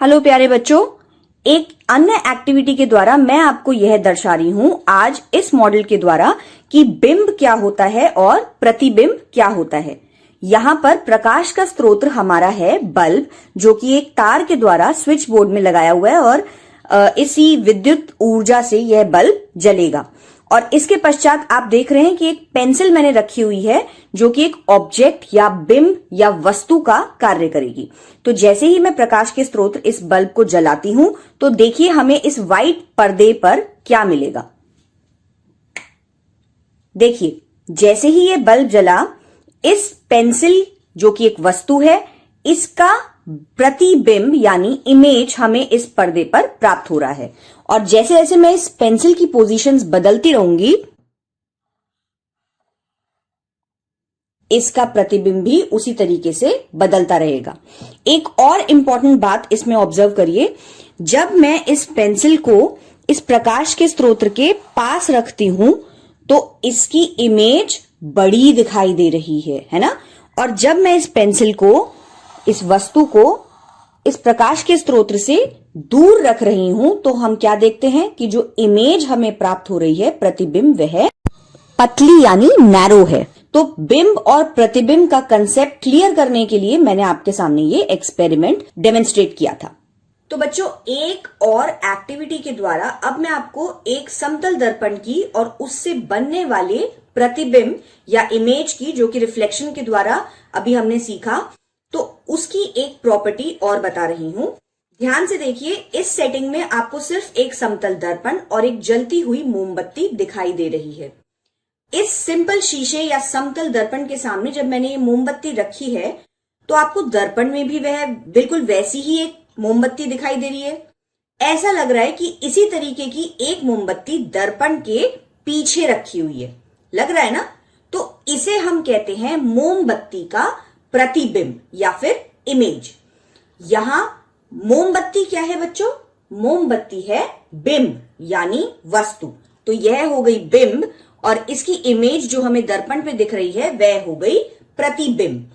Hello प्यारे बच्चों, एक अन्य एक्टिविटी के द्वारा मैं आपको यह दर्शा रही हूं आज इस मॉडल के द्वारा कि बिंब क्या होता है और प्रतिबिंब क्या होता है। यहाँ पर प्रकाश का स्रोत हमारा है बल्ब, जो कि एक तार के द्वारा स्विच बोर्ड में लगाया हुआ है और इसी विद्युत ऊर्जा से यह बल्ब जलेगा। और इसके पश्चात आप देख रहे हैं कि एक पेंसिल मैंने रखी हुई है जो कि एक ऑब्जेक्ट या बिंब या वस्तु का कार्य करेगी। तो जैसे ही मैं प्रकाश के स्रोत इस बल्ब को जलाती हूं तो देखिए हमें इस व्हाइट पर्दे पर क्या मिलेगा। देखिए जैसे ही ये बल्ब जला, इस पेंसिल जो कि एक वस्तु है, इसका प्रतिबिंब यानी इमेज हमें इस पर्दे पर प्राप्त हो रहा है। और जैसे जैसे मैं इस पेंसिल की पोजीशंस बदलती रहूंगी, इसका प्रतिबिंब भी उसी तरीके से बदलता रहेगा। एक और इंपॉर्टेंट बात इसमें ऑब्जर्व करिए, जब मैं इस पेंसिल को इस प्रकाश के स्रोत के पास रखती हूं तो इसकी इमेज बड़ी दिखाई दे रही है ना। और जब मैं इस पेंसिल को, इस वस्तु को इस प्रकाश के स्रोत से दूर रख रही हूं तो हम क्या देखते हैं कि जो इमेज हमें प्राप्त हो रही है, प्रतिबिंब, वह पतली यानी नैरो है। तो बिंब और प्रतिबिंब का कंसेप्ट क्लियर करने के लिए मैंने आपके सामने ये एक्सपेरिमेंट डेमोन्स्ट्रेट किया था। तो बच्चों, एक और एक्टिविटी के द्वारा अब मैं आपको एक समतल दर्पण की और उससे बनने वाले प्रतिबिंब या इमेज की, जो कि रिफ्लेक्शन के द्वारा अभी हमने सीखा, तो उसकी एक प्रॉपर्टी और बता रही हूं। ध्यान से देखिए, इस सेटिंग में आपको सिर्फ एक समतल दर्पण और एक जलती हुई मोमबत्ती दिखाई दे रही है। इस सिंपल शीशे या समतल दर्पण के सामने जब मैंने ये मोमबत्ती रखी है तो आपको दर्पण में भी वह बिल्कुल वैसी ही एक मोमबत्ती दिखाई दे रही है। ऐसा लग रहा है कि इसी तरीके की एक मोमबत्ती दर्पण के पीछे रखी हुई है, लग रहा है ना। तो इसे हम कहते हैं मोमबत्ती का प्रतिबिंब या फिर इमेज। यहां मोमबत्ती क्या है बच्चों? मोमबत्ती है बिंब यानी वस्तु। तो यह हो गई बिंब और इसकी इमेज जो हमें दर्पण पे दिख रही है वह हो गई प्रतिबिंब।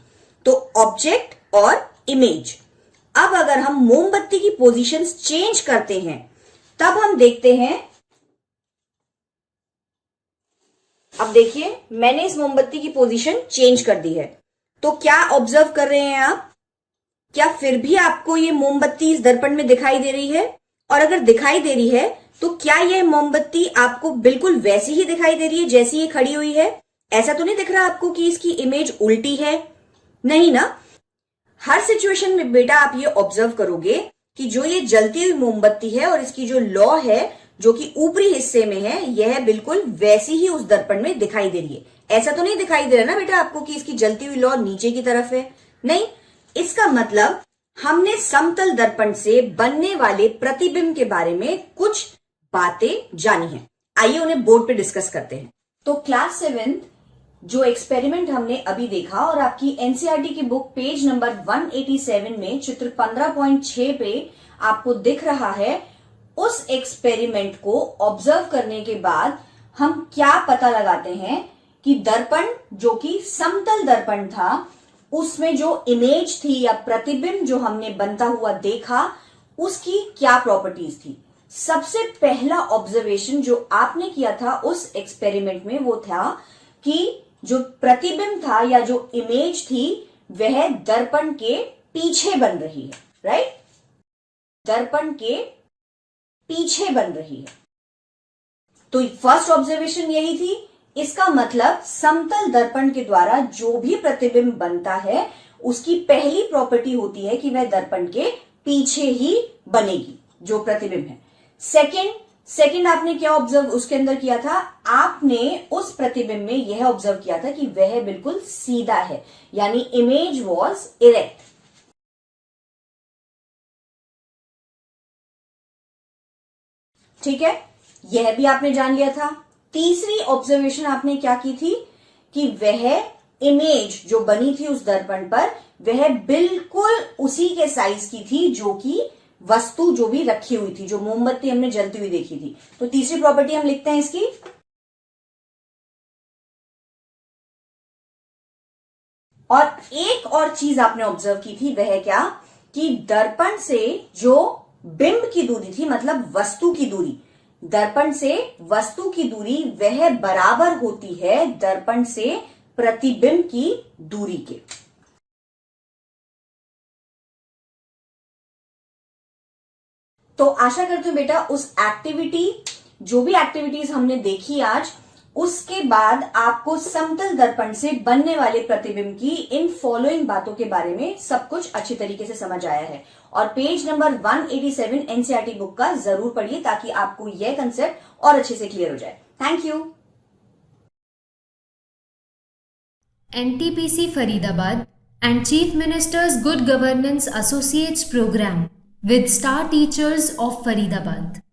तो ऑब्जेक्ट और इमेज। अब अगर हम मोमबत्ती की पोजीशंस चेंज करते हैं तब हम देखते हैं, अब देखिए मैंने इस मोमबत्ती की पोजीशन चेंज कर दी है। तो क्या ऑब्जर्व कर रहे हैं आप? क्या फिर भी आपको ये मोमबत्ती इस दर्पण में दिखाई दे रही है? और अगर दिखाई दे रही है तो क्या यह मोमबत्ती आपको बिल्कुल वैसी ही दिखाई दे रही है जैसी ये खड़ी हुई है? ऐसा तो नहीं दिख रहा आपको कि इसकी इमेज उल्टी है? नहीं ना। हर सिचुएशन में बेटा आप ये ऑब्जर्व करोगे कि जो ये जलती हुई मोमबत्ती है और इसकी जो लौ है जो कि ऊपरी हिस्से में है, यह बिल्कुल वैसी ही उस दर्पण में दिखाई दे रही है। ऐसा तो नहीं दिखाई दे रहा ना बेटा आपको कि इसकी जलती हुई लौ नीचे की तरफ है? नहीं। इसका मतलब हमने समतल दर्पण से बनने वाले प्रतिबिंब के बारे में कुछ बातें जानी हैं। आइए उन्हें बोर्ड पे डिस्कस करते हैं। तो क्लास 7 जो एक्सपेरिमेंट हमने अभी देखा और आपकी एनसीईआरटी की बुक पेज नंबर 187 में चित्र 15.6 पे आपको दिख रहा है, उस एक्सपेरिमेंट को ऑब्जर्व करने के बाद हम क्या पता लगाते हैं कि दर्पण जो कि समतल दर्पण था, उसमें जो इमेज थी या प्रतिबिंब जो हमने बनता हुआ देखा, उसकी क्या प्रॉपर्टीज थी। सबसे पहला ऑब्जर्वेशन जो आपने किया था उस एक्सपेरिमेंट में वो था कि जो प्रतिबिंब था या जो इमेज थी वह दर्पण के पीछे बन रही है, राइट? दर्पण के पीछे बन रही है। तो फर्स्ट ऑब्जर्वेशन यही थी। इसका मतलब समतल दर्पण के द्वारा जो भी प्रतिबिंब बनता है उसकी पहली प्रॉपर्टी होती है कि वह दर्पण के पीछे ही बनेगी, जो प्रतिबिंब है। सेकंड आपने क्या ऑब्जर्व उसके अंदर किया था? आपने उस प्रतिबिंब में यह ऑब्जर्व किया था कि वह बिल्कुल सीधा है, यानी इमेज वॉज इरेक्ट। ठीक है, यह भी आपने जान लिया था। तीसरी ऑब्जर्वेशन आपने क्या की थी कि वह इमेज जो बनी थी उस दर्पण पर वह बिल्कुल उसी के साइज की थी जो कि वस्तु जो भी रखी हुई थी, जो मोमबत्ती हमने जलती हुई देखी थी। तो तीसरी प्रॉपर्टी हम लिखते हैं इसकी। और एक और चीज आपने ऑब्जर्व की थी, वह क्या कि दर्पण से जो बिंब की दूरी थी, मतलब वस्तु की दूरी, दर्पण से वस्तु की दूरी वह बराबर होती है दर्पण से प्रतिबिंब की दूरी के। तो आशा करती हूं बेटा उस एक्टिविटी, जो भी एक्टिविटीज हमने देखी आज, उसके बाद आपको समतल दर्पण से बनने वाले प्रतिबिंब की इन फॉलोइंग बातों के बारे में सब कुछ अच्छी तरीके से समझ आया है। और पेज नंबर 187 एनसीईआरटी बुक का जरूर पढ़िए ताकि आपको यह कंसेप्ट और अच्छे से क्लियर हो जाए। Thank you. NTPC Faridabad and Chief Minister's Good Governance Associates Program with Star Teachers of Faridabad.